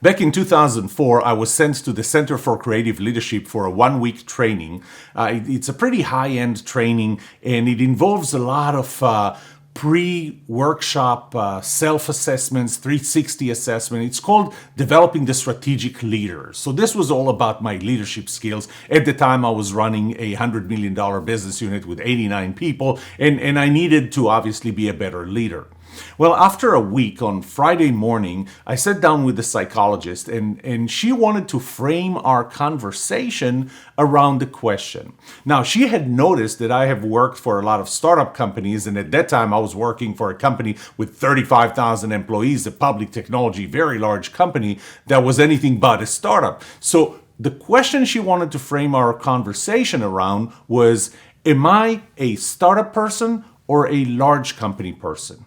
Back in 2004, I was sent to the Center for Creative Leadership for a one-week training. It's a pretty high-end training, and it involves a lot of pre-workshop self-assessments, 360 assessment. It's called Developing the Strategic Leader. So this was all about my leadership skills. At the time, I was running a $100 million business unit with 89 people, and I needed to obviously be a better leader. Well, after a week on Friday morning, I sat down with the psychologist and she wanted to frame our conversation around the question. Now, she had noticed that I have worked for a lot of startup companies, and at that time I was working for a company with 35,000 employees, a public technology, very large company that was anything but a startup. So the question she wanted to frame our conversation around was, am I a startup person or a large company person?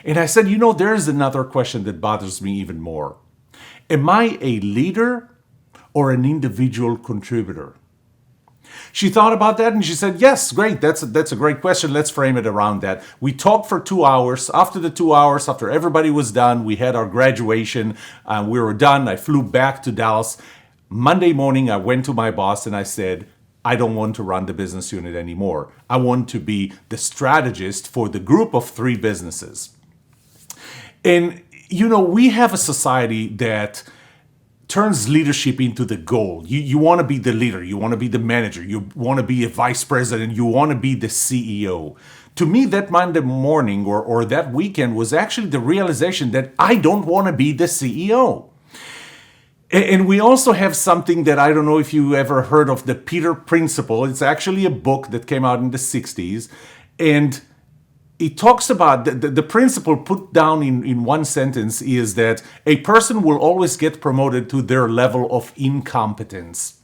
And I said, there's another question that bothers me even more. Am I a leader or an individual contributor? She thought about that and she said, yes, great. That's a great question. Let's frame it around that. We talked for 2 hours. After the 2 hours, after everybody was done, we had our graduation. We were done. I flew back to Dallas. Monday morning, I went to my boss and I said, I don't want to run the business unit anymore. I want to be the strategist for the group of 3 businesses. And, we have a society that turns leadership into the goal. You want to be the leader. You want to be the manager. You want to be a vice president. You want to be the CEO. To me, that Monday morning or that weekend was actually the realization that I don't want to be the CEO. And we also have something that I don't know if you ever heard of, the Peter Principle. It's actually a book that came out in the 60s. And it talks about the principle put down in one sentence is that a person will always get promoted to their level of incompetence.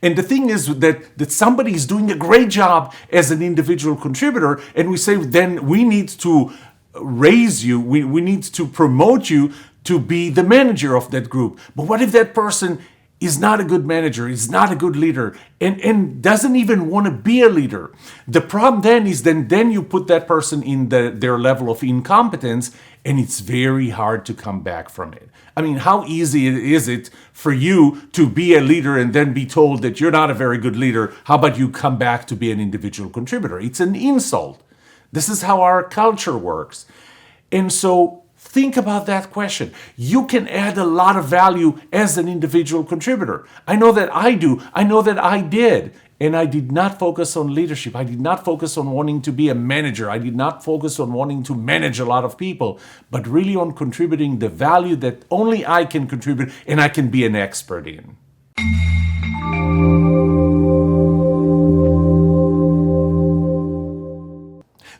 And the thing is that somebody is doing a great job as an individual contributor, and we say, then we need to raise you, we need to promote you to be the manager of that group. But what if that person is not a good manager, is not a good leader, and doesn't even want to be a leader? The problem then is then you put that person in their level of incompetence, and it's very hard to come back from it. I mean, how easy is it for you to be a leader and then be told that you're not a very good leader? How about you come back to be an individual contributor? It's an insult. This is how our culture works. And so think about that question. You can add a lot of value as an individual contributor. I know that I do. I know that I did. And I did not focus on leadership. I did not focus on wanting to be a manager. I did not focus on wanting to manage a lot of people, but really on contributing the value that only I can contribute and I can be an expert in.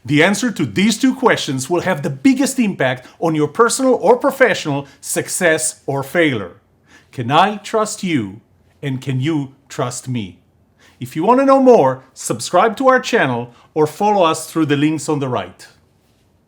The answer to these 2 questions will have the biggest impact on your personal or professional success or failure. Can I trust you, and can you trust me? If you want to know more, subscribe to our channel or follow us through the links on the right.